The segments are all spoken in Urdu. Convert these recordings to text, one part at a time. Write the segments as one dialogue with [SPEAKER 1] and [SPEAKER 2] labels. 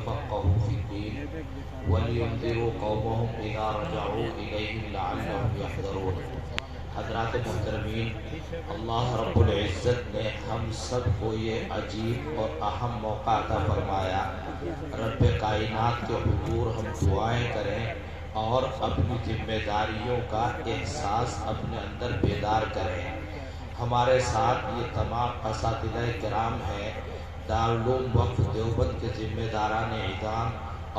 [SPEAKER 1] وليتفقهوا في الدين ولينذروا قومهم إذا رجعوا إليهم لعلهم يحذرون۔ حضرات محترمین، اللہ رب العزت نے ہم سب کو یہ عجیب اور اہم موقع عطا فرمایا۔ رب کائنات کے حضور ہم دعائیں کریں اور اپنی ذمہ داریوں کا احساس اپنے اندر بیدار کریں۔ ہمارے ساتھ یہ تمام اساتذہ کرام ہیں، دارالعلوم وقف دیوبند کے ذمہ داران اعظام،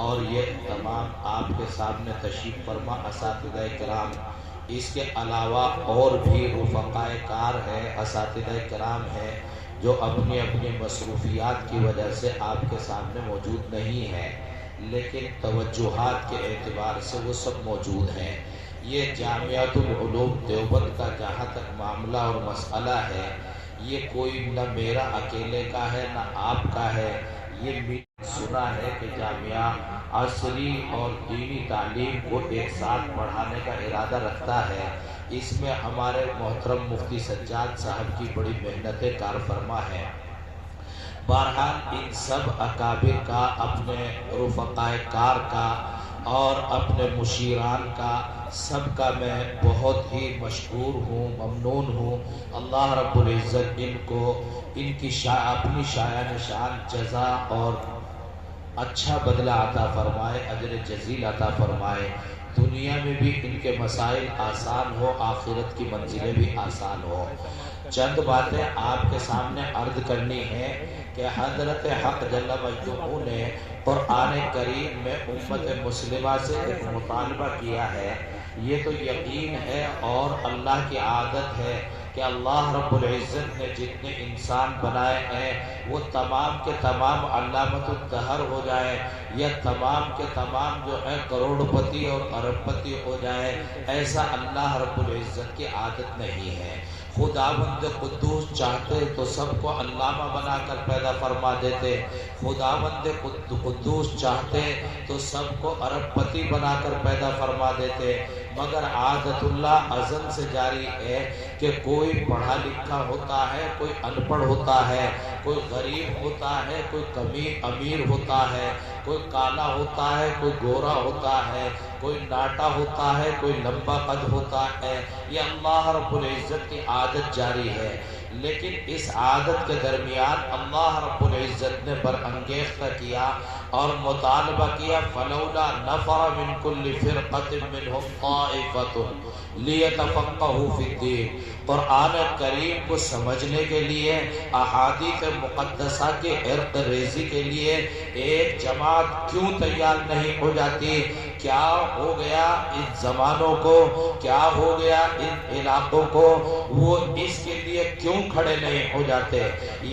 [SPEAKER 1] اور یہ تمام آپ کے سامنے تشریف فرما اساتذہ کرام۔ اس کے علاوہ اور بھی رفقائے کار ہیں، اساتذہ کرام ہیں جو اپنی اپنی مصروفیات کی وجہ سے آپ کے سامنے موجود نہیں ہیں، لیکن توجہات کے اعتبار سے وہ سب موجود ہیں۔ یہ جامعۃ العلوم دیوبند کا جہاں تک معاملہ اور مسئلہ ہے، یہ کوئی نہ میرا اکیلے کا ہے نہ آپ کا ہے۔ یہ سنا ہے کہ جامعہ عصری اور دینی تعلیم کو ایک ساتھ پڑھانے کا ارادہ رکھتا ہے۔ اس میں ہمارے محترم مفتی سجاد صاحب کی بڑی محنت کار فرما ہے۔ بہرحال ان سب اکابر کا، اپنے رفقائے کار کا اور اپنے مشیران کا، سب کا میں بہت ہی مشکور ہوں، ممنون ہوں۔ اللہ رب العزت ان کو ان کی اپنی شایان شان جزا اور اچھا بدلہ عطا فرمائے، اجر جزیل عطا فرمائے۔ دنیا میں بھی ان کے مسائل آسان ہو، آخرت کی منزلیں بھی آسان ہو۔ چند باتیں آپ کے سامنے عرض کرنی ہے کہ حضرت حق جل مجدہ نے قرآن کریم میں امت مسلمہ سے ایک مطالبہ کیا ہے۔ یہ تو یقین ہے اور اللہ کی عادت ہے کہ اللہ رب العزت نے جتنے انسان بنائے ہیں وہ تمام کے تمام علامت الدہر ہو جائیں، یا تمام کے تمام جو ہے کروڑ پتی اور ارب پتی ہو جائیں، ایسا اللہ رب العزت کی عادت نہیں ہے۔ خداوند قدوس چاہتے تو سب کو علامہ بنا کر پیدا فرما دیتے، خداوند قدوس چاہتے تو سب کو ارب پتی بنا کر پیدا فرما دیتے، مگر عادت اللہ ازل سے جاری ہے کہ کوئی پڑھا لکھا ہوتا ہے، کوئی ان پڑھ ہوتا ہے، کوئی غریب ہوتا ہے، کوئی امیر ہوتا ہے، کوئی کالا ہوتا ہے، کوئی گورا ہوتا ہے، کوئی ناٹا ہوتا ہے، کوئی لمبا قد ہوتا ہے۔ یہ اللہ رب العزت کی عادت جاری ہے، لیکن اس عادت کے درمیان اللہ رب العزت نے برانگیختہ کیا اور مطالبہ کیا، فلولا نفر من کل فرقۃ منهم طائفۃ لیتفقہوا فی الدین۔ قرآن کریم کو سمجھنے کے لیے، احادیث مقدسہ کے عرق ریزی کے لیے ایک جماعت کیوں تیار نہیں ہو جاتی؟ کیا ہو گیا ان زمانوں کو، کیا ہو گیا ان علاقوں کو، وہ اس کے لیے کیوں کھڑے نہیں ہو جاتے؟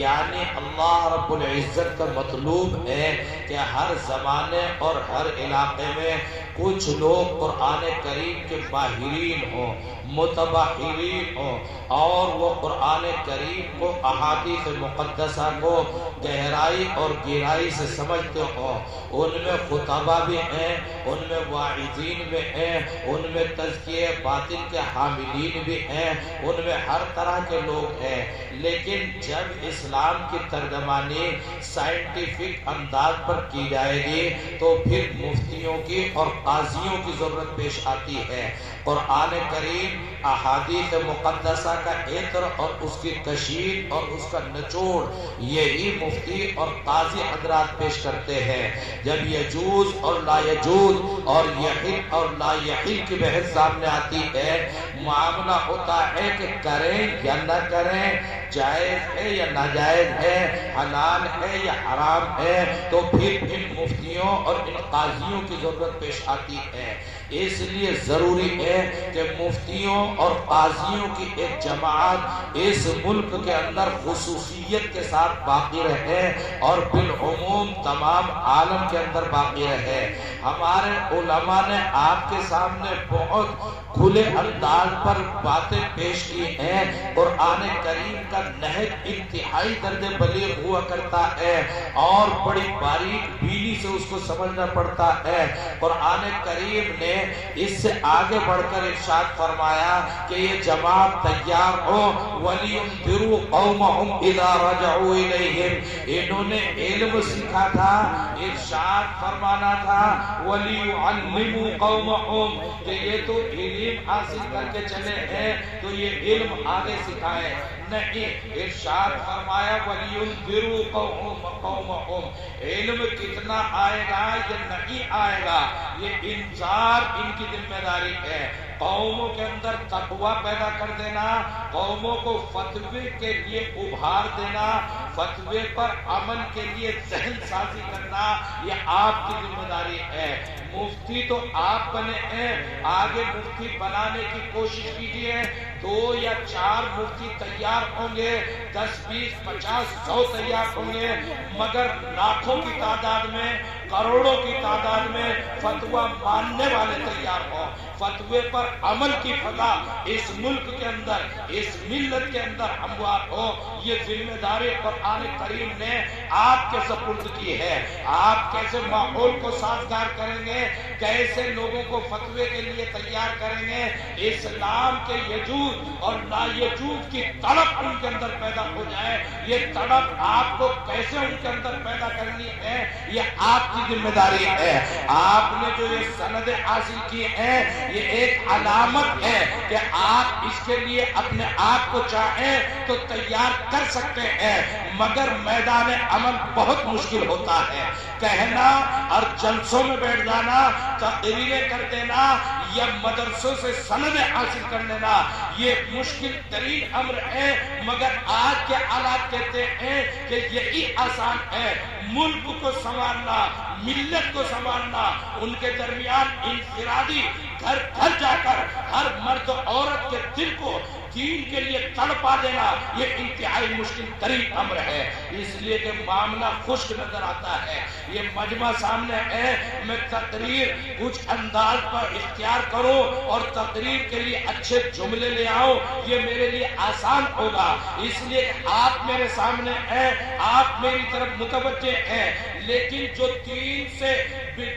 [SPEAKER 1] یعنی اللہ رب العزت کا مطلوب ہے کہ ہر زمانے اور ہر علاقے میں کچھ لوگ قرآن کریم کے ماہرین ہوں، متبحرین ہوں، اور وہ قرآن کریم کو، احادیث مقدسہ کو گہرائی اور گہرائی سے سمجھتے ہوں۔ ان میں خطبہ بھی ہیں، ان میں واعظین بھی ہیں، ان میں تزکیہ باطن کے حاملین بھی ہیں، ان میں ہر طرح کے لوگ ہیں۔ لیکن جب اسلام کی ترجمانی سائنٹیفک انداز پر کی جائے گی تو پھر مفتیوں کی اور قاضیوں کی ضرورت پیش آتی ہے۔ قرآن کریم، احادیث مقدسہ کا عطر اور اس کی کشید اور اس کا نچوڑ یہی مفتی اور قاضی حضرات پیش کرتے ہیں۔ جب یجوز اور لا یجوز اور یحل اور لا یحل کی بحث سامنے آتی ہے، معاملہ ہوتا ہے کہ کریں یا نہ کریں، جائز ہے یا ناجائز ہے، حلال ہے یا حرام ہے، تو پھر ان مفتیوں اور ان قاضیوں کی ضرورت پیش آتی ہے۔ اس لیے ضروری ہے کہ مفتیوں اور قاضیوں کی ایک جماعت اس ملک کے اندر خصوصیت کے ساتھ باقی رہے اور بالعموم تمام عالم کے اندر باقی رہے۔ ہمارے علماء نے آپ کے سامنے بہت کھلے انداز پر باتیں پیش کی ہیں۔ قرآن کریم کا نہج انتہائی درجے بلیغ ہوا کرتا ہے اور بڑی باریک بینی سے اس کو سمجھنا پڑتا ہے۔ قرآن کریم نے اس سے آگے بڑھ کر ارشاد فرمایا کہ یہ جماعت تیار ہو وَلِيُنذِرُوا قَوْمَهُمْ إِذَا رَجَعُوا إِلَيْهِمْ، انہوں نے علم سیکھا تھا، ارشاد فرمانا تھا وَلِيُعَلِّمُوا قَوْمَهُمْ کہ یہ تو علم حاصل کر کے چلے ہیں تو یہ علم آگے سکھائے، نہیں، ارشاد فرمایا وَلِيُنذِرُوا قَوْمَهُمْ، علم کتنا آئے گا یہ نہیں آئے گا، یہ انذار ان کی ذمہ داری ہے۔ قوموں کے اندر تقوی پیدا کر دینا، قوموں کو فتوے کے لیے ابھار دینا، فتوے پر عمل کے لیے ذہن سازی کرنا، یہ آپ کی ذمہ داری ہے۔ مفتی تو آپ بنے ہیں، آگے مفتی بنانے کی کوشش کیجئے، 2 یا 4 مفتی تیار ہوں گے، 10 20 50 100 تیار ہوں گے، مگر لاکھوں کی تعداد میں، کروڑوں کی تعداد میں فتویٰ ماننے والے تیار ہوں، فتوے پر عمل کی فضا اس ملک کے اندر، اس ملت کے اندر ہموار ہو، یہ ذمہ داری قرآن کریم نے آپ کے سپرد کی ہے۔ آپ کیسے ماحول کو سازگار کریں گے، کیسے لوگوں کو فتوے کے لیے تیار کریں گے، اسلام کے یجوز اور لا یجوز کی تڑپ ان کے اندر پیدا ہو جائے، یہ تڑپ آپ کو کیسے ان کے اندر پیدا کرنی ہے، یہ آپ کی ذمہ داری ہے۔ آپ نے جو یہ سندیں حاصل کی ہیں یہ ایک علامت ہے کہ آپ اس کے لیے اپنے آپ کو چاہیں تو تیار کر سکتے ہیں، مگر میدان عمل بہت مشکل ہوتا ہے۔ کہنا اور جلسوں میں بیٹھ جانا، تقریریں کر دینا یا مدرسوں سے سندیں حاصل کر لینا یہ مشکل ترین امر ہے، مگر آج کے حالات کہتے ہیں کہ یہی آسان ہے۔ ملک کو سنوارنا، ملت کو سنوارنا، ان کے درمیان انفرادی گھر گھر جا کر ہر مرد و عورت کے دل کو دین کے لیے تڑپا دینا یہ انتہائی مشکل ترین امر ہے، اس لیے کہ معاملہ خشک نظر آتا ہے۔ یہ مجمع سامنے ہے، میں تقریر کچھ انداز پر اختیار کروں اور تقریر کے لیے اچھے جملے لے آؤں یہ میرے لیے آسان ہوگا، اس لیے کہ آپ میرے سامنے ہیں، آپ میری طرف متوجہ ہیں، لیکن جو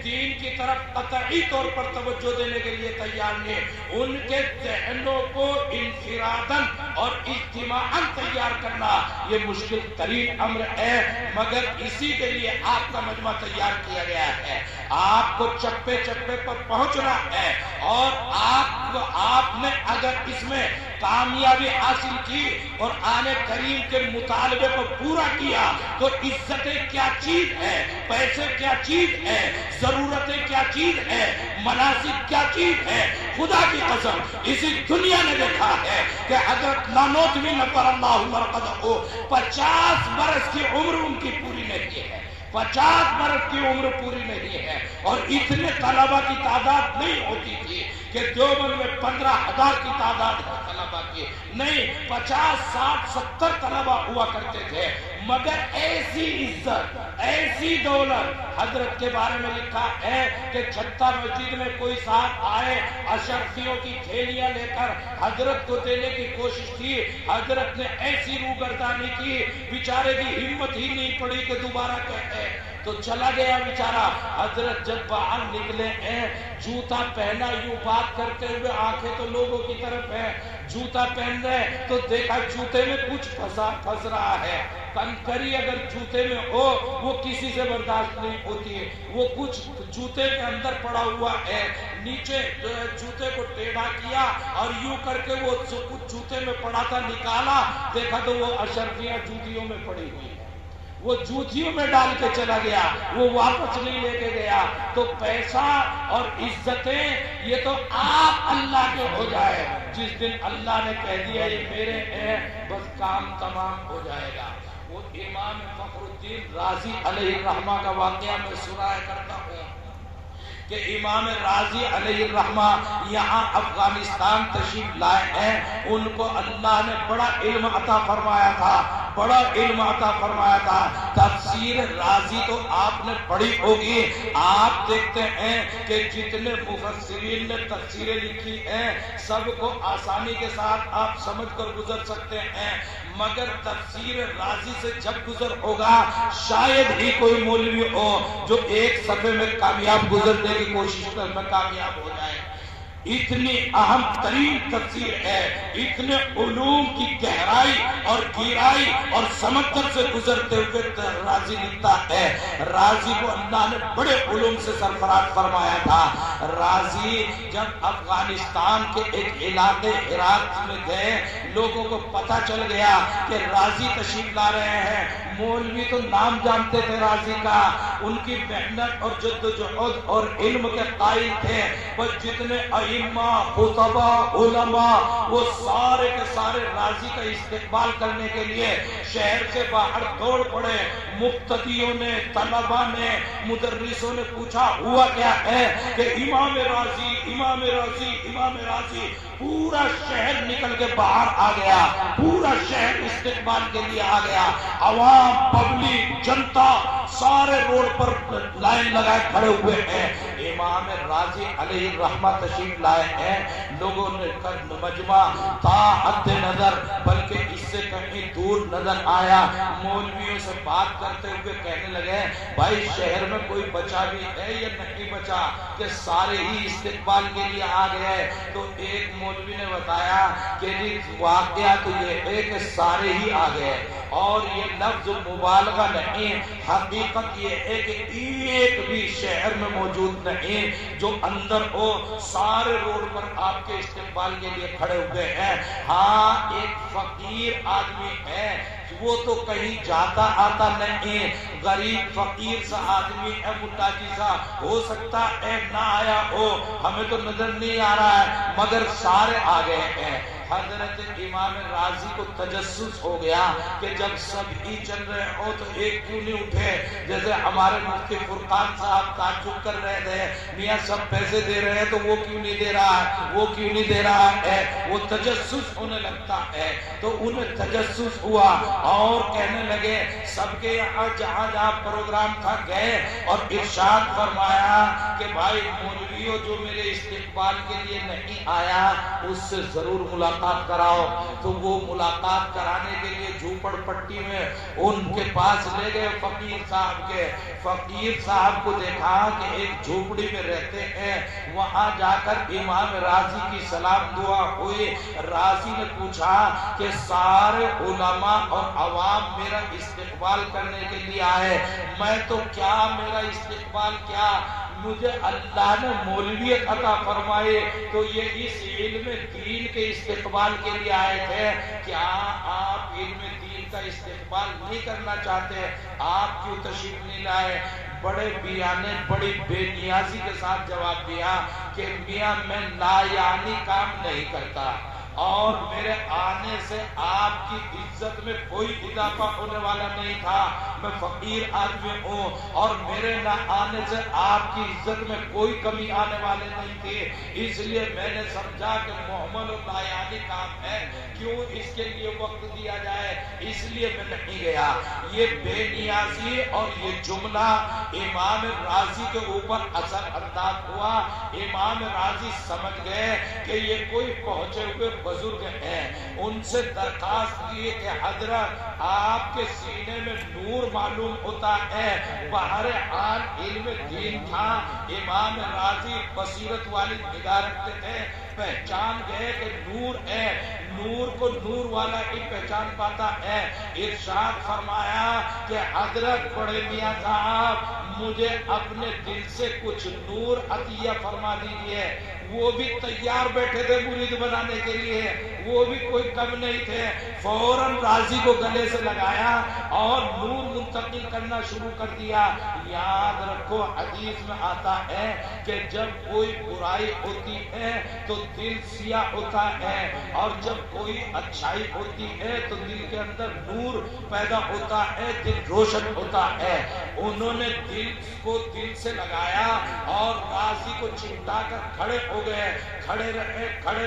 [SPEAKER 1] دین کی طرف قطعی طور پر توجہ دینے کے لیے تیار نہیں، ان کے ذہنوں کو انفراداً اور اجتماعاً تیار کرنا یہ مشکل ترین امر ہے، مگر اسی کے لیے آپ کا مجمع تیار کیا گیا ہے۔ آپ کو چپے چپے پر پہنچنا ہے اور آپ نے اگر اس میں کامیابی حاصل کی اور قرآن کریم کے مطالبے کو پورا کیا تو عزتیں کیا چیز ہے، پیسے کیا چیز ہے، ضرورتیں کیا چیز ہے، مناسب کیا چیز ہے۔ خدا کی قسم اسی دنیا نے دیکھا ہے کہ حضرت نانوتوی نفر اللہ مرقدہ 50 برس کی عمر ان کی پوری نہیں ہے، 50 برس کی عمر پوری نہیں ہے، اور اتنے طلبہ کی تعداد نہیں ہوتی تھی کہ دیوبند میں 15,000 کی تعداد ہے طلبہ کی، نہیں 50 60 70 طلبہ ہوا کرتے تھے، مگر ایسی عزت ایسی دولت حضرت کے بارے میں لکھا ہے کہ چھتہ مسجد میں کوئی صاحب آئے اشرفیوں کی تھیلیاں لے کر حضرت کو دینے کی کوشش کی، حضرت نے ایسی روگردانی کی بیچارے کی ہمت ہی نہیں پڑی کہ دوبارہ کہے تو چلا گیا بیچارہ۔ حضرت جب باہر نکلے ہیں جوتا پہنا یوں بات کرتے ہوئے آنکھیں تو لوگوں کی طرف ہے، جوتا پہن رہے تو دیکھا جوتے میں کچھ پھنس رہا ہے، کنکری اگر جوتے میں ہو وہ کسی سے برداشت نہیں ہوتی ہے، وہ کچھ جوتے کے اندر پڑا ہوا ہے، نیچے جوتے کو ٹیڑھا کیا اور یوں کر کے وہ کچھ جوتے میں پڑا تھا نکالا، دیکھا تو وہ اشرفیاں جوتیوں میں پڑی ہوئی، وہ جوتیوں میں ڈال کے چلا گیا، وہ واپس نہیں لے کے گیا۔ تو پیسہ اور عزتیں یہ تو آپ اللہ کے ہو جائے، جس دن اللہ نے کہہ دیا یہ میرے ہیں بس کام تمام ہو جائے گا۔ وہ امام فخر الدین رازی علیہ الرحمہ کا واقعہ میں سنایا کرتا ہوں کہ امام رازی علیہ الرحمہ یہاں افغانستان تشریف لائے ہیں، ان کو اللہ نے بڑا علم عطا فرمایا تھا، بڑا علم عطا فرمایا تھا۔ تفسیر رازی تو آپ آپ نے پڑھی ہوگی. آپ دیکھتے ہیں کہ جتنے مفسرین نے تفسیریں لکھی ہیں سب کو آسانی کے ساتھ آپ سمجھ کر گزر سکتے ہیں، مگر تفسیر رازی سے جب گزر ہوگا شاید ہی کوئی مولوی ہو جو ایک صفحے میں کامیاب گزرنے کی کوشش میں کامیاب ہو جائے. اتنی اہم ترین تفسیر ہے، اتنے علوم کی گہرائی اور گہرائی اور سمندر سے گزرتے ہوئے رازی لکھتا ہے. رازی کو اللہ نے بڑے علوم سے سرفراز فرمایا تھا. رازی جب افغانستان کے ایک علاقے عراق میں گئے، لوگوں کو پتہ چل گیا کہ رازی تشریف لا رہے ہیں. مولوی تو نام جانتے تھے رازی کا، ان کی محنت اور جدوجہد اور علم کے قائل تھے، بس جتنے ائمہ خطبہ علماء وہ سارے کے سارے رازی کا استقبال کرنے کے لیے شہر سے باہر دوڑ پڑے. مقتدیوں نے، طلبہ نے، مدرسوں نے پوچھا ہوا کیا ہے کہ امام رازی امام رازی امام رازی. پورا شہر نکل کے باہر آ گیا، پورا شہر استقبال کے لیے آ گیا. عوام، پبلک، جنتا سارے روڈ پر لائن لگائے کھڑے ہوئے ہیں. امام رازی علیہ الرحمہ تشریف لائے ہیں. لوگوں نے مجمع تا حد نظر بلکہ اس سے کہیں دور نظر آیا. مولویوں سے بات کرتے ہوئے کہنے لگے بھائی شہر میں کوئی بچا بھی ہے یا نہیں بچا کہ سارے ہی استقبال کے لیے آ گئے. تو ایک مولوی نے بتایا کہ جی واقعہ تو یہ ہے کہ سارے ہی آ گئے، اور یہ لفظ مبالغہ نہیں، حقیقت یہ ہے کہ ایک بھی شہر میں موجود نہیں جو اندر ہو. سارے روڈ پر آپ کے استقبال کے لیے کھڑے ہوئے ہیں. ہاں ایک فقیر آدمی ہے، وہ تو کہیں جاتا آتا نہیں، غریب فقیر سا آدمی ہے، مٹا جی سا ہو سکتا ہے نہ آیا ہو، ہمیں تو نظر نہیں آ رہا ہے، مگر سارے آ گئے ہیں. حضرت امام رازی کو تجسس ہو گیا کہ جب سب ہی چل رہے ہو تو ایک کیوں نہیں اٹھے. جیسے ہمارے مفتی فرقان صاحب تعجب کر رہے تھے، میاں سب پیسے دے رہے ہیں تو وہ کیوں نہیں دے رہا ہے، وہ کیوں نہیں دے رہا ہے. وہ تجسس ہونے لگتا ہے. تو انہیں تجسس ہوا اور کہنے لگے سب کے یہاں جہاں جہاں پروگرام تھا گئے اور ارشاد فرمایا کہ بھائی مولویوں جو میرے استقبال کے لیے نہیں آیا اس سے ضرور ملاقات کراؤ. تو وہ ملاقات کرانے کے لیے جھوپڑ پٹی میں ان کے پاس لے گئے فقیر صاحب کے. فقیر صاحب کو دیکھا کہ ایک جھوپڑی میں رہتے ہیں، وہاں جا کر امام رازی کی سلام دعا ہوئی. رازی نے پوچھا کہ سارے علماء اور عوام میرا استقبال کرنے کے لیے آئے، میں تو کیا میرا استقبال کیا، مجھے اللہ نے مولویت عطا فرمائے تو یہ اس علم دین کے استقبال کے لیے آئے تھے. کیا آپ علم دین کا استقبال نہیں کرنا چاہتے؟ آپ کیوں تشریف نہیں لائے؟ بڑے میاں نے بڑی بے نیازی کے ساتھ جواب دیا کہ میاں میں لا یعنی کام نہیں کرتا، اور میرے آنے سے آپ کی عزت میں کوئی اضافہ ہونے والا نہیں تھا. میں فقیر آدمی ہوں اور میرے نہ آنے سے آپ کی عزت میں کوئی کمی آنے والے نہیں تھی. اس لیے میں نے سمجھا کہ محمل و لایانی کام ہے، کیوں اس کے لیے وقت دیا جائے، اس لیے میں نہیں گیا. یہ بے نیازی اور یہ جملہ امام رازی کے اوپر اثر انداز ہوا. امام رازی سمجھ گئے کہ یہ کوئی پہنچے ہوئے بزرگ ہیں. ان سے درخواست کی کہ حضرت آپ کے سینے میں نور معلوم ہوتا ہے. بہرحال علم دین تھا. امام رازی بصیرت والی نگاہ رکھتے تھے، پہچان گئے کہ نور ہے، نور کو نور والا ہی پہچان پاتا ہے. ارشاد فرمایا کہ حضرت بڑے میاں صاحب مجھے اپنے دل سے کچھ نور عطیہ فرما دیجئے. وہ بھی تیار بیٹھے تھے مرید بنانے کے لیے، وہ بھی کوئی کم نہیں تھے. فوراً رازی کو گلے سے لگایا اور نور منتقل کرنا شروع کر دیا. یاد رکھو حدیث میں آتا ہے کہ جب کوئی برائی ہوتی ہے تو دل سیاہ ہوتا ہے، اور جب کوئی اچھائی ہوتی ہے تو دل کے اندر نور پیدا ہوتا ہے، دل روشن ہوتا ہے. انہوں نے دل دل سے لگایا اور غازی کو چمٹا کر کھڑے ہو گئے. کھڑے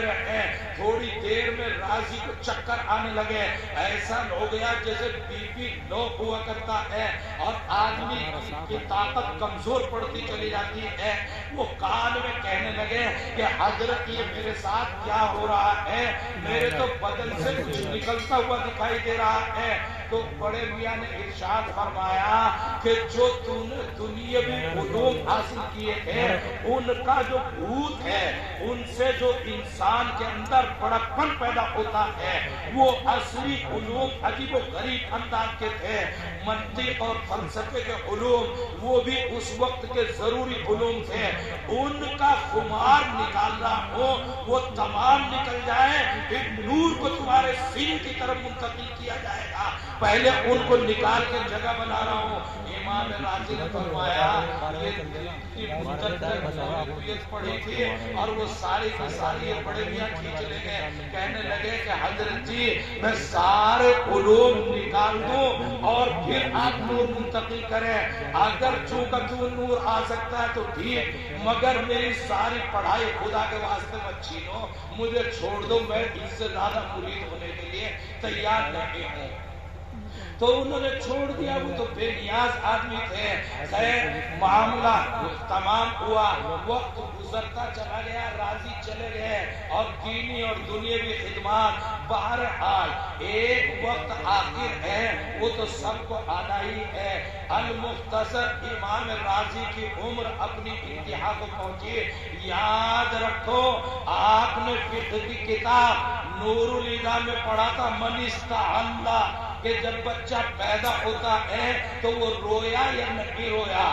[SPEAKER 1] رہے تھوڑی دیر میں غازی کو چکر آنے لگے. ایسا ہو گیا جیسے بی پی لو ہوا کرتا ہے اور آدمی کی طاقت کمزور پڑتی چلی جاتی ہے. وہ کان میں کہنے لگے کہ حضرت یہ میرے ساتھ کیا ہو رہا ہے, میرے تو بدن سے کچھ نکلتا ہوا دکھائی دے رہا ہے. تو بڑے میاں نے ارشاد فرمایا کہ جو تو نے دنیاوی علوم حاصل کیے تھے ان کا جو بھوت ہے, ان سے جو انسان کے اندر بڑکپن پیدا ہوتا ہے وہ اصلی علوم عجیب و غریب انداز کے تھے. منطق اور فلسفے کے علوم وہ بھی اس وقت کے ضروری علوم تھے. ان کا خمار نکالنا ہو وہ تمام نکل جائے, پھر نور کو تمہارے سین کی طرف منتقل کیا جائے گا. پہلے ان کو نکال کے جگہ بنا رہا ہوں. امام راضی نے فرمایا یہ مدت پڑھی تھی اور وہ ساری کی ساری بڑے میاں کھینچ لے گئے. کہنے لگے کہ حضرت جی میں سارے علوم نکال دوں اور پھر آپ نور منتقل کریں. اگر چونکہ تو نور آ سکتا ہے تو ٹھیک, مگر میری ساری پڑھائی خدا کے واسطے مت چھینو, مجھے چھوڑ دو, میں اس سے زیادہ مرید ہونے کے لیے تیار نہیں ہوں. تو انہوں نے چھوڑ دیا, وہ تو بے نیاز آدمی تھے. خیر معاملہ تمام ہوا, وقت گزرتا چلا گیا, راضی چلے گئے اور دینی اور دنیاوی خدمات. بہرحال ایک وقت آخر ہے وہ تو سب کو آنا ہی ہے. المختصر امام راضی کی عمر اپنی انتہا کو پہنچی. یاد رکھو آپ نے فقہ کی کتاب نور الہدیٰ میں پڑھا تھا من استحلّ کہ جب بچہ پیدا ہوتا ہے تو وہ رویا یا نہیں رویا.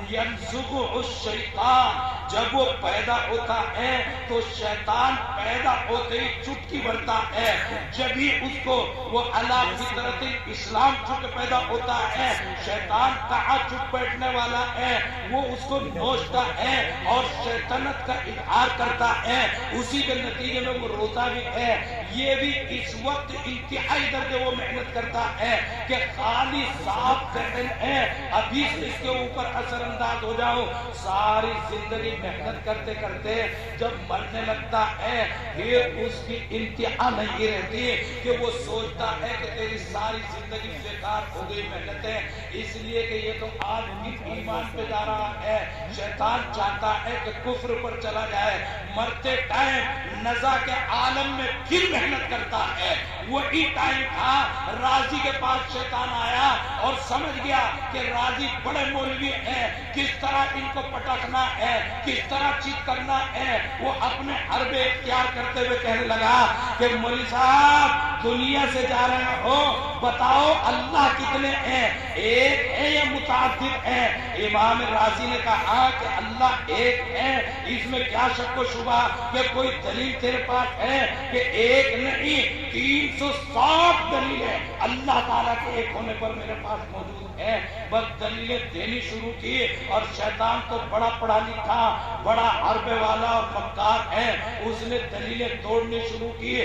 [SPEAKER 1] ينزغ الشیطان, جب وہ پیدا ہوتا ہے تو شیطان پیدا ہوتے ہی چٹکی بھرتا ہے. جب ہی اس کو وہ اللہ فطرت اسلام چٹ پیدا ہوتا ہے, شیطان کہاں چٹ بیٹھنے والا ہے وہ اس کو نوچتا ہے اور شیطنت کا اظہار کرتا ہے. اسی کے نتیجے میں وہ روتا بھی ہے. یہ بھی اس وقت انتہائی درجے وہ محنت کرتا ہے کہ خالی صاف ذہن ہے, ابھی سے اس کے اوپر اثر انداز ہو جاؤ. ساری زندگی محنت کرتے کرتے جب مرنے لگتا ہے پھر اس کی انتہا نہیں رہتی کہ وہ سوچتا ہے کہ تیری ساری زندگی بیکار ہو گئی محنتیں, اس لیے کہ یہ تو آدمی ایمان پہ جا رہا ہے. شیطان چاہتا ہے کہ کفر پر چلا جائے. مرتے ٹائم نزا کے عالم میں پھر محنت کرتا ہے. وہی ٹائم تھا راضی کے پاس شیطان آیا اور سمجھ گیا کہ راضی بڑے مولوی ہیں, کس طرح ان کو پٹکنا ہے, کس طرح چیت کرنا ہے. وہ اپنے حربے اختیار کرتے ہوئے کہنے لگا کہ مولوی صاحب دنیا سے جا رہے ہو, بتاؤ اللہ کتنے ہیں, ایک ہے یا متعدد ہیں؟ امام راضی نے کہا کہ اللہ ایک ہے, اس میں کیا شک و شبہ کہ کوئی دلیل تیرے پاس ہے کہ ایک نہیں 360 دلیلیں اللہ تعالیٰ کے ایک ہونے پر میرے پاس موجود ہیں. بس دلیلیں دینی شروع کی اور شیطان تو بڑا پڑھا لکھا, بڑا حربے والا اور مکار ہے, اس نے دلیلیں توڑنی شروع کی.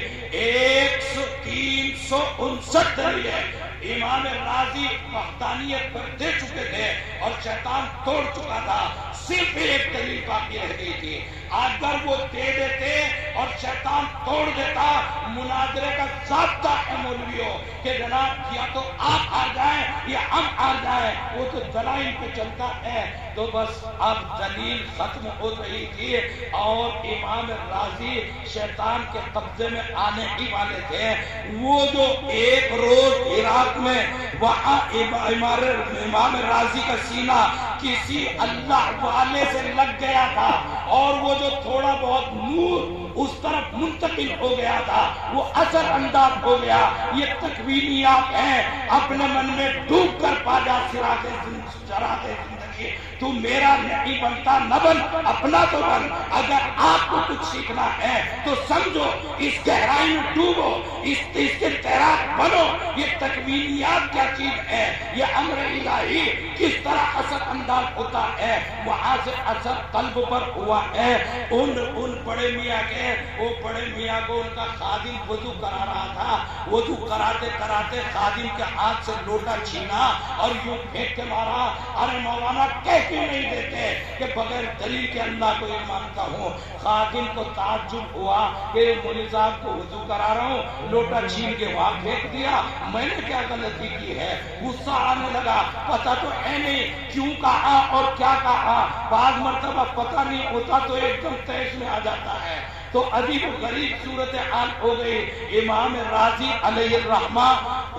[SPEAKER 1] 359 دلیلیں امام راضی وحدانیت پر دے چکے تھے اور شیطان توڑ چکا تھا. صرف ایک دلیل باقی رہ گئی تھی. اگر وہ دے دیتے اور شیطان توڑ دیتا, مناظرے کا ضابطہ ہے مولویوں کہ جناب یا تو آپ آ جائیں یا ہم آ جائیں, وہ تو دلائل پہ چلتا ہے. تو بس اب دلیل ختم ہو رہی تھی اور امام راضی شیطان کے قبضے میں آنے ہی والے تھے. وہ جو ایک روز عراق میں وہاں امام راضی کا سینہ کسی اللہ والے سے لگ گیا تھا اور وہ جو تھوڑا بہت نور اس طرف منتقل ہو گیا تھا وہ اثر انداز ہو گیا. یہ تکوینیات ہیں, اپنے من میں ڈوب کر پا جا چراغ زندگی,
[SPEAKER 2] تو میرا نہیں بنتا نہ بن، اپنا تو بن۔ اگر آپ کو کچھ سیکھنا ہے تو سمجھو، اس گہرائی میں ڈوبو، اس کے تیراک بنو۔ یہ تکوینیات کیا چیز ہے، یہ امر الہی کس طرح اثر انداز ہوتا ہے، وہاں سے اثر قلب پر ہوا ہے۔ ان بڑے میاں کے، وہ بڑے میاں کو ان کا خادم وضو کرا رہا تھا، وضو کراتے کراتے خادم کے ہاتھ سے لوٹا چھینا اور یوں پھینک کے مارا۔ ارے مولانا کہہ کیوں نہیں دیتے کہ بغیر دلیل کے اللہ کو یہ مانتا ہوں؟ خادم کو تعجب ہوا کہ مولوی صاحب کو وضو کرا رہا ہوں، لوٹا چھین کے وہاں پھینک دیا، میں نے کیا غلطی کی ہے؟ غصہ آنے لگا، پتہ تو ہے نہیں کیوں کہا اور کیا کہا، بعض مرتبہ پتہ نہیں ہوتا تو ایک دم تیش میں آ جاتا ہے۔ تو عجیب و غریب صورتحال ہو گئی۔ امام راضی علیہ الرحمہ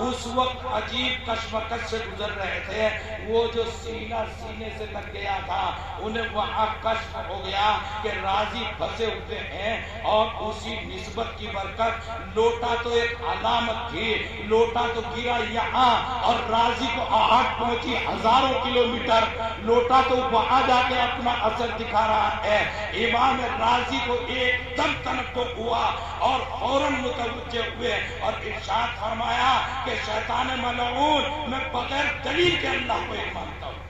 [SPEAKER 2] اس وقت عجیب کشمکش سے گزر رہے تھے، وہ جو سینہ سینے سے لگ گیا تھا، انہیں وہاں کشف ہو گیا کہ راضی پھنسے ہوئے ہیں، اور اسی نسبت کی برکت لوٹا تو ایک علامت تھی، لوٹا تو گرا یہاں اور راضی کو آہٹ پہنچی ہزاروں کلومیٹر، لوٹا تو وہاں جا کے اپنا اثر دکھا رہا ہے۔ امام راضی کو ایک دم تنبہ ہوا اور فوراً متوجہ ہوئے اور ارشاد فرمایا کہ شیطان ملعون، میں بغیر دلیل کے اللہ کو ایک مانتا ہوں۔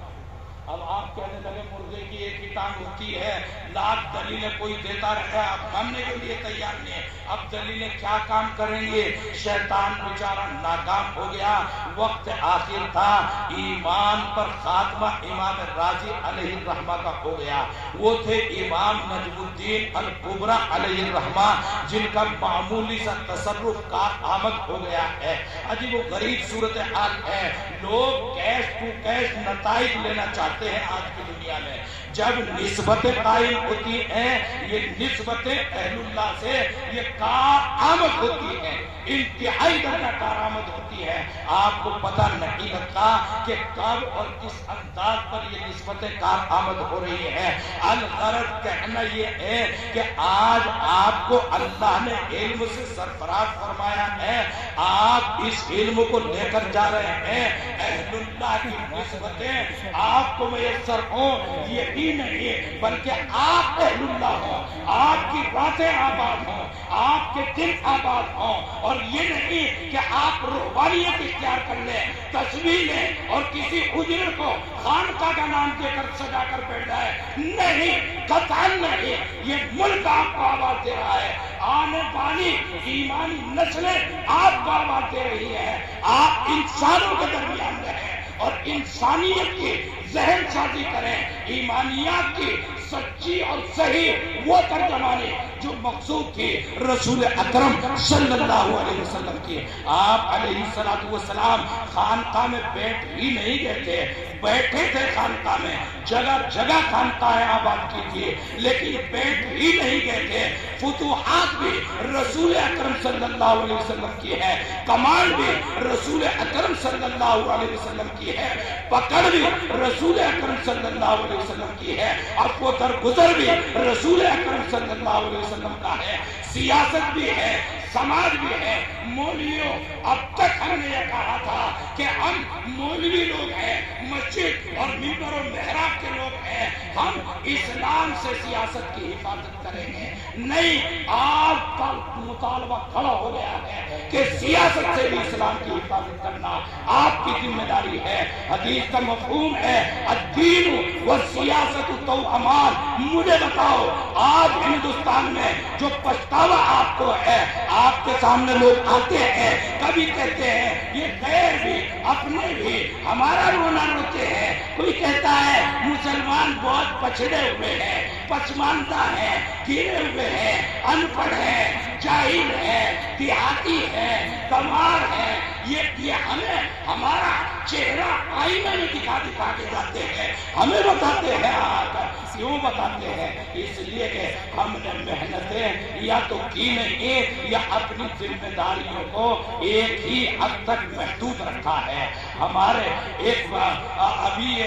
[SPEAKER 2] اب آپ کہنے لگے مردے کی ایک ہی ٹانگ ہوتی ہے، لاکھ دلیلیں کوئی دیتا رہے، اب ماننے کے لیے تیار نہیں، اب دلیلیں کیا کام کریں گے؟ شیطان بیچارہ ناکام ہو گیا، وقت آخر تھا، ایمان پر خاتمہ امام راضی علیہ الرحمہ کا ہو گیا۔ وہ تھے امام نجم الدین الکبریٰ علیہ الرحمہ، جن کا معمولی سا تصرف کار آمد ہو گیا ہے۔ عجیب و غریب صورتحال ہے، لوگ کیش ٹو کیش نتائج لینا چاہتے ہیں آج کی دنیا میں۔ جب نسبتیں قائم ہوتی ہیں، یہ نسبتیں اہل اللہ سے یہ کارآمد ہوتی ہیں، انتہائی درجہ کارآمد ہوتی ہے۔ آپ کو پتہ نہیں لگتا کہ کب اور کس انداز پر یہ نسبتیں کارآمد ہو رہی ہیں۔ الغرض کہنا یہ ہے کہ آج آپ کو اللہ نے علم سے سرفراز فرمایا ہے، آپ اس علم کو لے کر جا رہے ہیں، اہل اللہ کی نسبتیں آپ کو میسر ہوں، یہی نہیں بلکہ آپ اہل اللہ ہوں، آپ کی باتیں آباد ہوں، آپ کے دل آباد ہوں، اور یہ نہیں کہ آپ روحانیت اختیار کر لیں، تصویر لیں اور کسی اجڑ کو خانقاہ کا نام دے کر سجا کر بیٹھ جائے، نہیں، قطعاً نہیں۔ یہ ملک آپ کو آواز دے رہا ہے، آنے والی ایمانی نسلیں آپ کو آواز دے رہی ہے۔ آپ انسانوں کے درمیان رہیں اور انسانیت کی ذہن سازی کریں، ایمانیات کی سچی اور صحیح وہ ترجمانی جو مقصود تھی رسول اکرم صلی اللہ علیہ وسلم کی۔ آپ علیہ السلام خانقاہ میں بیٹھ ہی نہیں گئے تھے، بیٹھے تھے خانقاہ میں، جگہ جگہ خانقاہ آباد کی تھی، لیکن بیٹھ ہی نہیں گئے تھے۔ فتوحات بھی رسول اکرم صلی اللہ علیہ وسلم کی ہے، کمان بھی رسول اکرم صلی اللہ علیہ وسلم کی ہے، پکڑ بھی رسول اکرم صلی اللہ علیہ وسلم کی ہے، اب وہ درگزر بھی رسول اکرم صلی اللہ علیہ وسلم کا ہے، سیاست بھی ہے، سماج بھی ہے۔ مولویوں، اب تک ہم نے یہ کہا تھا کہ ہم مولوی لوگ ہیں، مسجد اور ممبر و محراب کے لوگ ہیں، ہم اسلام سے سیاست کی حفاظت کریں گے۔ نہیں، آج مطالبہ کھڑا ہو گیا ہے کہ سیاست سے بھی اسلام کی حفاظت کرنا آپ کی ذمہ داری ہے۔ حدیث کا مفہوم ہے الدین والسیاست توأمان۔ مجھے بتاؤ، آج ہندوستان میں جو پچھتاوا آپ کو ہے، آپ کے سامنے لوگ آتے ہیں، کبھی کہتے ہیں یہ غیر بھی اپنے بھی ہمارا رونا روتے ہیں، کوئی کہتا ہے مسلمان بہت پچھڑے ہوئے ہیں، پسماندہ ہیں، گرے ہوئے ہیں، ان پڑھ ہیں، جاہل ہیں، دیہاتی ہیں، کمار ہیں۔ یہ ہمیں ہمارا چہرہ آئینہ میں دکھا کے جاتے ہیں، ہمیں بتاتے ہیں آج۔ کیوں بتاتے ہیں؟ اس لیے کہ ہم نے محنتیں یا تو کی نہیں یا اپنی ذمہ داریوں کو ایک ہی حد تک محدود رکھا ہے۔ ہمارے ایک ابھی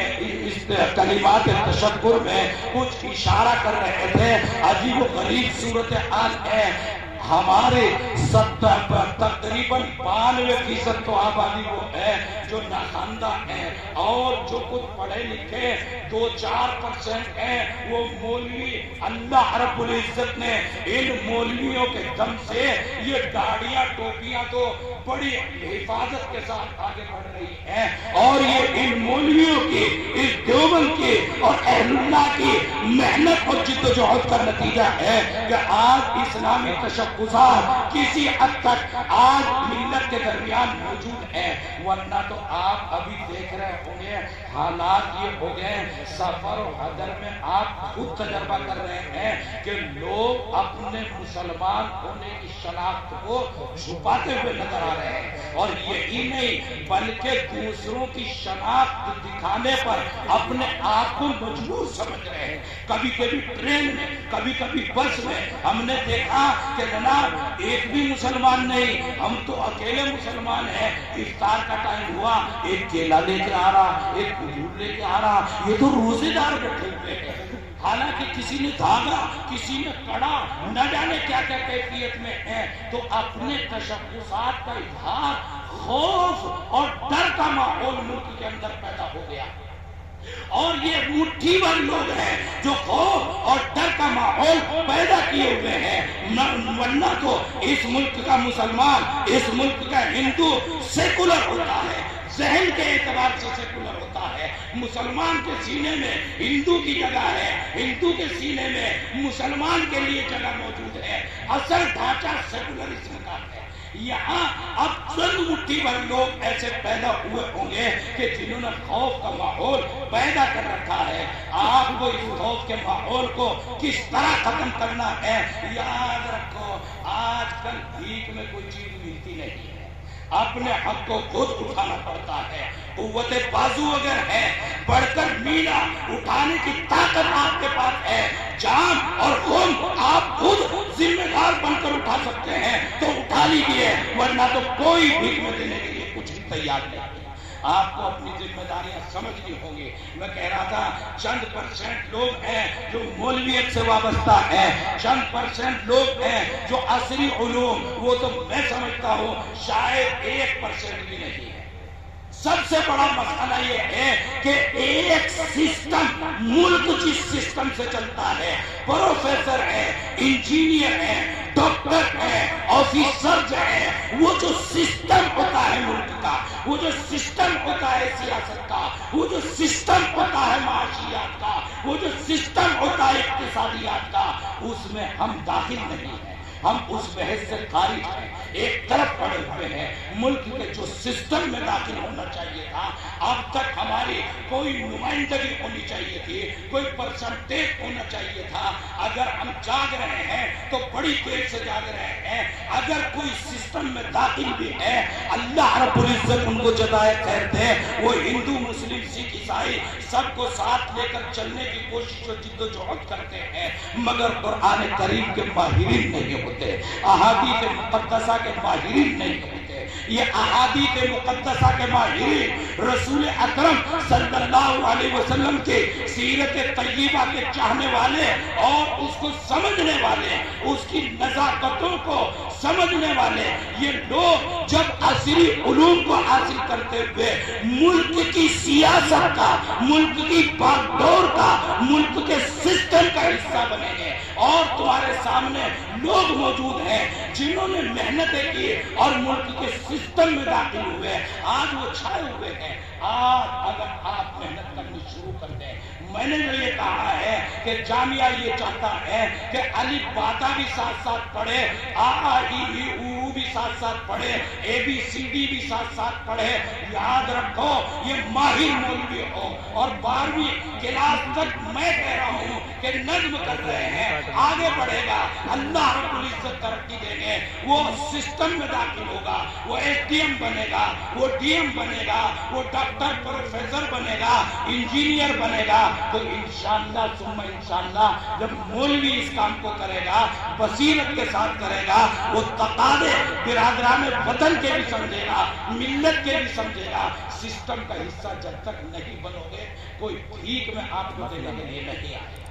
[SPEAKER 2] اس کلمات تشکر میں کچھ اشارہ کر رہے تھے، عجیب و غریب صورتحال ہے۔ ہمارے تقریباً 92% تو آبادی وہ ہے جو ناخواندہ ہے، اور جو کچھ پڑھے لکھے 2-4% ہیں وہ مولوی۔ اللہ رب العزت نے ان مولویوں کے دم سے یہ داڑیاں ٹوپیاں تو بڑی حفاظت کے ساتھ آگے بڑھ رہی ہیں، اور یہ ان مولویوں کی، اس دیوبند کی اور اہل اللہ کی محنت اور جد و جہد کا نتیجہ ہے کہ آج اسلامی تشخصات کسی حد تک آج ملت کے درمیان موجود ہے، ورنہ تو آپ ابھی دیکھ رہے ہوں گے حالات یہ ہو گئے، سفر و حضر میں آپ خود تجربہ کر رہے ہیں کہ لوگ اپنے مسلمان ہونے کی شناخت کو چھپاتے ہوئے نظر آ رہے ہیں، اور یہی نہیں بلکہ دوسروں کی شناخت دکھانے پر اپنے آپ کو مجبور سمجھ رہے ہیں۔ کبھی کبھی ٹرین میں، کبھی کبھی بس میں ہم نے دیکھا کہ جناب ایک بھی مسلمان نہیں، ہم تو اکیلے مسلمان ہیں، افطار کا ٹائم ہوا ایک کیلا لے کے آ رہا، ایک کھجور لے کے آ رہا، یہ تو روزے دار بیٹھے ہوئے ہیں، حالانکہ کسی نے دھاگا، کسی نے کڑا، نہ جانے کیا کیا کیفیت میں ہے۔ تو اپنے تشخصات کا اظہار، خوف اور ڈر کا ماحول ملک کے اندر پیدا ہو گیا، اور یہ مٹھی بھر لوگ ہیں جو خوف اور ڈر کا ماحول پیدا کیے ہوئے ہیں، ورنہ تو اس ملک کا مسلمان، اس ملک کا ہندو سیکولر ہوتا ہے، ذہن کے اعتبار سے سیکولر ہوتا ہے، مسلمان کے سینے میں ہندو کی جگہ ہے، ہندو کے سینے میں مسلمان کے لیے جگہ موجود ہے، اصل ڈھانچہ سیکولرزم کا ہے۔ یہاں اب چند مٹھی بھر لوگ ایسے پیدا ہوئے ہوں گے کہ جنہوں نے خوف کا ماحول پیدا کر رکھا ہے۔ آپ کو اس خوف کے ماحول کو کس طرح ختم کرنا ہے، یاد رکھو آج کل بھیک میں کوئی چیز ملتی نہیں ہے، اپنے حق کو خود اٹھانا پڑتا ہے۔ قوت بازو اگر ہے، بڑھ کر مینا اٹھانے کی طاقت آپ کے پاس ہے، جان اور خون آپ خود ذمہ دار بن کر اٹھا سکتے ہیں تو اٹھا لیجیے، ورنہ تو کوئی بھیک میں دینے کے لیے کچھ بھی تیار نہیں ہے۔ آپ کو اپنی ذمہ داریاں سمجھنی ہوں گی۔ میں کہہ رہا تھا چند پرسنٹ لوگ ہیں جو مولویت سے وابستہ ہیں، چند پرسنٹ لوگ ہیں جو عصری علوم، وہ تو میں سمجھتا ہوں شاید 1% بھی نہیں ہے۔ سب سے بڑا مسئلہ یہ ہے کہ ایک سسٹم، ملک جس سسٹم سے چلتا ہے، پروفیسر ہے، انجینئر ہے، ڈاکٹر ہے، آفیسر ہے، وہ جو سسٹم ہوتا ہے ملک کا، وہ جو سسٹم ہوتا ہے سیاست کا، وہ جو سسٹم ہوتا ہے معاشیات کا، وہ جو سسٹم ہوتا ہے اقتصادیات کا، اس میں ہم داخل نہیں ہیں، ہم اس بحث سے خارج ہیں، ایک طرف پڑے ہوئے ہیں۔ ملک کے جو سسٹم میں داخل ہونا چاہیے تھا، اب تک ہماری کوئی نمائندگی ہونی چاہیے تھی، کوئی پرسنٹیج ہونا چاہیے تھا۔ اگر ہم جاگ رہے ہیں تو بڑی دیر سے جاگ رہے ہیں، اگر کوئی سسٹم میں داخل بھی ہے، اللہ رب العزت ان کو جزائے خیر دے، وہ ہندو مسلم سکھ عیسائی سب کو ساتھ لے کر چلنے کی کوشش و جد و جہد کرتے ہیں، مگر قرآن کریم کے ماہرین نہیں ہوتے، احادیث مقدسہ کے ماہرین نہیں ہوتے۔ یہ احادیث مقدسہ کے ماہرین رسول اکرم صلی اللہ علیہ وسلم کے سیرت طیبہ کے چاہنے والے اور اس کو سمجھنے والے، اس کی نزاکتوں کو سمجھنے والے، یہ لوگ جب عصری علوم کو حاصل کرتے ہوئے ملک کی سیاست کا، ملک کی باغ ڈور کا، ملک کے سسٹم کا حصہ بنیں گے، اور تمہارے سامنے لوگ موجود ہیں جنہوں نے محنتیں کی اور ملک کے سسٹم میں داخل ہوئے، آج وہ چھائے ہوئے ہیں۔ آج اگر آپ محنت کرنی شروع کر دیں، میں نے جو یہ کہا ہے کہ جامعہ یہ چاہتا ہے کہ الف باتا بھی ساتھ ساتھ پڑھے، آ ای ای او بھی ساتھ ساتھ پڑھے، اے بی سی ڈی بھی ساتھ ساتھ پڑھے۔ یاد رکھو یہ ماہر مولوی ہو، اور 12ویں کلاس تک میں کہہ رہا ہوں کہ نظم کر رہے ہیں، آگے بڑھے گا، اللہ رب العزت ترقی دیں گے، وہ سسٹم میں داخل ہوگا، وہ ایس ڈی ایم بنے گا، وہ ڈی ایم بنے گا، وہ ڈاکٹر پروفیسر بنے گا، انجینئر بنے گا، تو انشاءاللہ ثم انشاءاللہ جب مولوی اس کام کو کرے گا، بصیرت کے ساتھ کرے گا، وہ تقاضے برادران وطن کے بھی سمجھے گا، ملت کے بھی سمجھے گا۔ سسٹم کا حصہ جب تک نہیں بنو گے، کوئی بھیک میں آپ کو دینے کے لیے نہیں آئے گا۔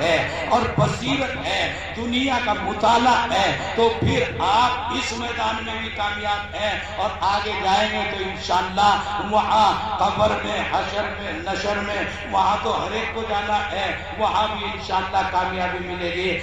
[SPEAKER 2] ہے اور بصیرت ہے، دنیا کا مطالعہ ہے، تو پھر آپ اس میدان میں بھی کامیاب ہیں، اور آگے جائیں گے تو انشاءاللہ وہاں قبر میں، حشر میں، نشر میں، وہاں تو ہر ایک کو جانا ہے، وہاں بھی انشاءاللہ کامیابی ملے گی۔